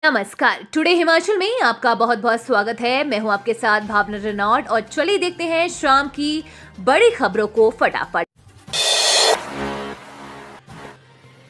नमस्कार। टुडे हिमाचल में आपका बहुत बहुत स्वागत है। मैं हूं आपके साथ भावना रेनॉल्ड और चलिए देखते हैं शाम की बड़ी खबरों को फटाफट।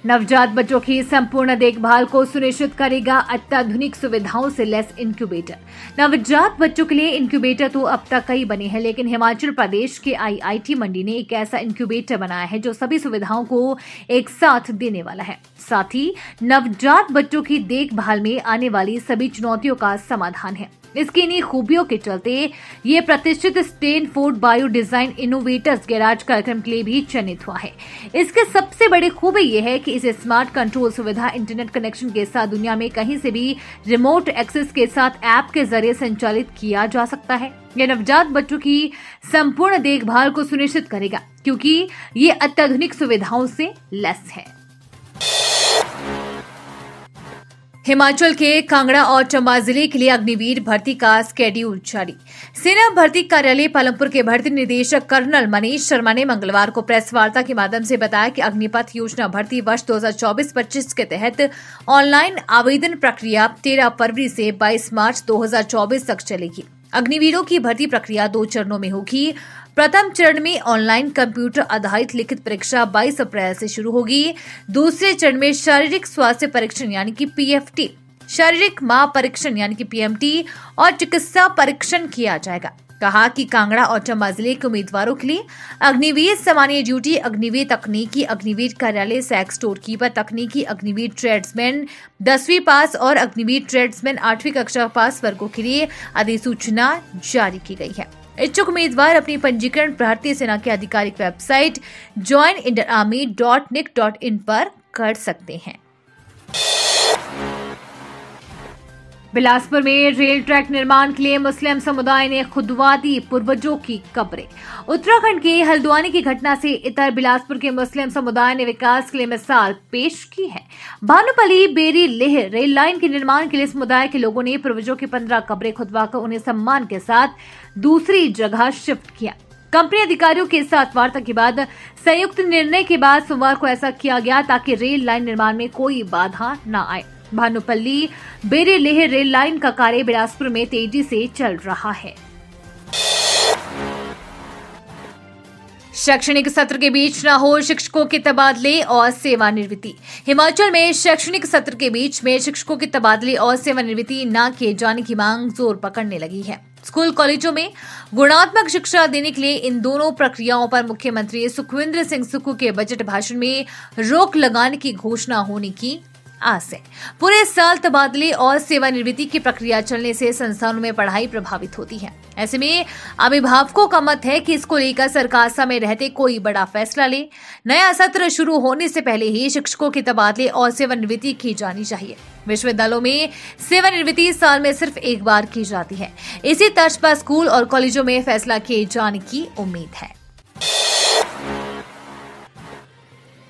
नवजात बच्चों की संपूर्ण देखभाल को सुनिश्चित करेगा अत्याधुनिक सुविधाओं से लैस इंक्यूबेटर। नवजात बच्चों के लिए इंक्यूबेटर तो अब तक कई बने हैं, लेकिन हिमाचल प्रदेश के आईआईटी मंडी ने एक ऐसा इंक्यूबेटर बनाया है जो सभी सुविधाओं को एक साथ देने वाला है। साथ ही नवजात बच्चों की देखभाल में आने वाली सभी चुनौतियों का समाधान है। इसकी इन्हीं खूबियों के चलते ये प्रतिष्ठित Stanford bio design innovators garage कार्यक्रम के लिए भी चयनित हुआ है। इसके सबसे बड़ी खूबी ये है कि इसे स्मार्ट कंट्रोल सुविधा, इंटरनेट कनेक्शन के साथ दुनिया में कहीं से भी रिमोट एक्सेस के साथ ऐप के जरिए संचालित किया जा सकता है। यह नवजात बच्चों की संपूर्ण देखभाल को सुनिश्चित करेगा, क्योंकि ये अत्याधुनिक सुविधाओं से लैस है। हिमाचल के कांगड़ा और चंबा जिले के लिए अग्निवीर भर्ती का स्केड्यूल जारी। सेना भर्ती कार्यालय पालमपुर के भर्ती निदेशक कर्नल मनीष शर्मा ने मंगलवार को प्रेस वार्ता के माध्यम से बताया कि अग्निपथ योजना भर्ती वर्ष 2024-25 के तहत ऑनलाइन आवेदन प्रक्रिया 13 फरवरी से 22 मार्च 2024 तक चलेगी। अग्निवीरों की भर्ती प्रक्रिया 2 चरणों में होगी। प्रथम चरण में ऑनलाइन कंप्यूटर आधारित लिखित परीक्षा 22 अप्रैल से शुरू होगी। दूसरे चरण में शारीरिक स्वास्थ्य परीक्षण यानी कि पीएफटी, शारीरिक माह परीक्षण यानी कि पीएमटी और चिकित्सा परीक्षण किया जाएगा। कहा कि कांगड़ा और चंबा जिले के उम्मीदवारों के लिए अग्निवीर सामान्य ड्यूटी, अग्निवीर तकनीकी, अग्निवीर कार्यालय, सैक स्टोर कीपर तकनीकी, अग्निवीर ट्रेड्समैन 10वीं पास और अग्निवीर ट्रेड्समैन 8वीं कक्षा पास वर्गों के लिए अधिसूचना जारी की गई है। इच्छुक उम्मीदवार अपनी पंजीकरण भारतीय सेना की आधिकारिक वेबसाइट joinindianarmy.nic.in पर कर सकते हैं। बिलासपुर में रेल ट्रैक निर्माण के लिए मुस्लिम समुदाय ने खुदवा दी पूर्वजों की कब्रें। उत्तराखंड के हल्द्वानी की घटना से इतर बिलासपुर के मुस्लिम समुदाय ने विकास के लिए मिसाल पेश की है। भानुपल्ली बेरी लेह रेल लाइन के निर्माण के लिए समुदाय के लोगों ने पूर्वजों की 15 कब्रें खुदवाकर उन्हें सम्मान के साथ दूसरी जगह शिफ्ट किया। कंपनी अधिकारियों के साथ वार्ता के बाद संयुक्त निर्णय के बाद सोमवार को ऐसा किया गया ताकि रेल लाइन निर्माण में कोई बाधा न आए। भानुपल्ली बेरी लेह रेल लाइन का कार्य बिलासपुर में तेजी से चल रहा है। शैक्षणिक सत्र के बीच न हो शिक्षकों के तबादले और सेवानिवृत्ति। हिमाचल में शैक्षणिक सत्र के बीच में शिक्षकों के तबादले और सेवानिवृत्ति न किए जाने की मांग जोर पकड़ने लगी है। स्कूल कॉलेजों में गुणात्मक शिक्षा देने के लिए इन दोनों प्रक्रियाओं पर मुख्यमंत्री सुखविंदर सिंह सुक्खू के बजट भाषण में रोक लगाने की घोषणा होने की आस है। पूरे साल तबादले और सेवानिवृत्ति की प्रक्रिया चलने से संस्थानों में पढ़ाई प्रभावित होती है। ऐसे में अभिभावकों का मत है कि इसको लेकर सरकार समय रहते कोई बड़ा फैसला ले। नया सत्र शुरू होने से पहले ही शिक्षकों के तबादले और सेवानिवृत्ति की जानी चाहिए। विश्वविद्यालयों में सेवानिवृत्ति साल में सिर्फ एक बार की जाती है। इसी तर्ज पर स्कूल और कॉलेजों में फैसला किए जाने की उम्मीद है।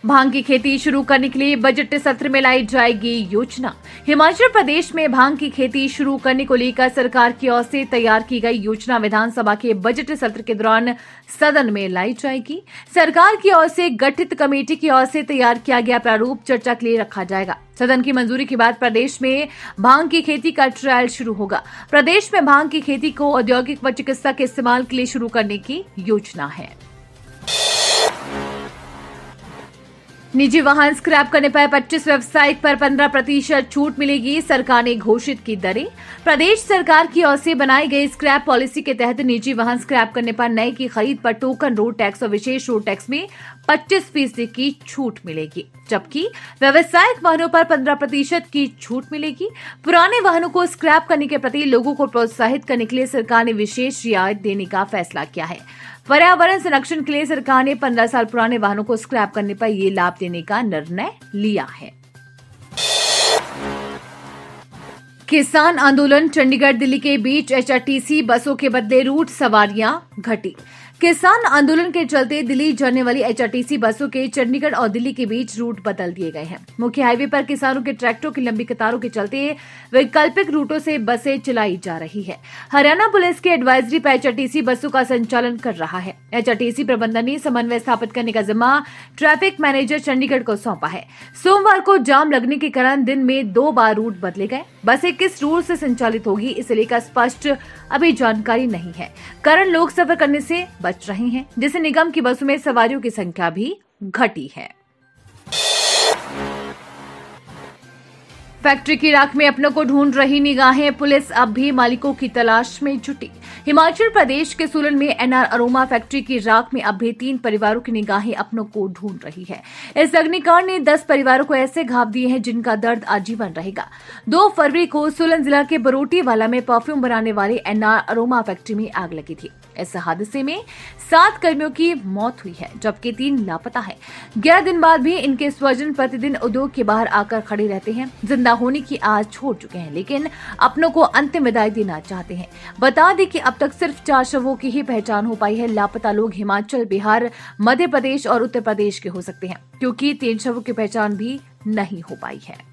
भांग की खेती शुरू करने के लिए बजट सत्र में लाई जाएगी योजना। हिमाचल प्रदेश में भांग की खेती शुरू करने को लेकर सरकार की ओर से तैयार की गई योजना विधानसभा के बजट सत्र के दौरान सदन में लाई जाएगी। सरकार की ओर से गठित कमेटी की ओर से तैयार किया गया प्रारूप चर्चा के लिए रखा जाएगा। सदन की मंजूरी के बाद प्रदेश में भांग की खेती का ट्रायल शुरू होगा। प्रदेश में भांग की खेती को औद्योगिक व चिकित्सा के इस्तेमाल के लिए शुरू करने की योजना है। निजी वाहन स्क्रैप करने पर 25 वेबसाइट पर 15% छूट मिलेगी। सरकार ने घोषित की दरें। प्रदेश सरकार की ओर से बनाई गई स्क्रैप पॉलिसी के तहत निजी वाहन स्क्रैप करने पर नए की खरीद पर टोकन रोड टैक्स और विशेष रोड टैक्स में 25% की छूट मिलेगी, जबकि व्यावसायिक वाहनों पर 15% की छूट मिलेगी। पुराने वाहनों को स्क्रैप करने के प्रति लोगों को प्रोत्साहित करने के लिए सरकार ने विशेष रियायत देने का फैसला किया है। पर्यावरण संरक्षण के लिए सरकार ने 15 साल पुराने वाहनों को स्क्रैप करने पर ये लाभ देने का निर्णय लिया है। किसान आंदोलन, चंडीगढ़ दिल्ली के बीच एचआरटीसी बसों के बदले रूट सवारियां घटी। किसान आंदोलन के चलते दिल्ली जाने वाली एचआरटीसी बसों के चंडीगढ़ और दिल्ली के बीच रूट बदल दिए गए हैं। मुख्य हाईवे पर किसानों के ट्रैक्टरों की लंबी कतारों के चलते वैकल्पिक रूटों से बसें चलाई जा रही है। हरियाणा पुलिस के एडवाइजरी पर एचआरटीसी बसों का संचालन कर रहा है। एचआरटीसी प्रबंधन ने समन्वय स्थापित करने का जिम्मा ट्रैफिक मैनेजर चंडीगढ़ को सौंपा है। सोमवार को जाम लगने के कारण दिन में 2 बार रूट बदले गए। बसें किस रूट से संचालित होगी इसे लेकर स्पष्ट अभी जानकारी नहीं है। कारण लोग सफर करने से बच रहे हैं, जिससे निगम की बसों में सवारियों की संख्या भी घटी है। फैक्ट्री की राख में अपनों को ढूंढ रही निगाहें, पुलिस अब भी मालिकों की तलाश में जुटी। हिमाचल प्रदेश के सोलन में एनआर अरोमा फैक्ट्री की राख में अब भी 3 परिवारों की निगाहें अपनों को ढूंढ रही है। इस अग्निकांड ने 10 परिवारों को ऐसे घाव दिए हैं जिनका दर्द आजीवन रहेगा। 2 फरवरी को सोलन जिला के बरोटीवाला में परफ्यूम बनाने वाली एनआर अरोमा फैक्ट्री में आग लगी थी। इस हादसे में 7 कर्मियों की मौत हुई है, जबकि 3 लापता है। 11 दिन बाद भी इनके स्वजन प्रतिदिन उद्योग के बाहर आकर खड़े रहते हैं। जिंदा होने की आस छोड़ चुके हैं, लेकिन अपनों को अंतिम विदाई देना चाहते हैं। बता दें कि अब तक सिर्फ 4 शवों की ही पहचान हो पाई है। लापता लोग हिमाचल, बिहार, मध्य प्रदेश और उत्तर प्रदेश के हो सकते हैं, क्योंकि 3 शवों की पहचान भी नहीं हो पाई है।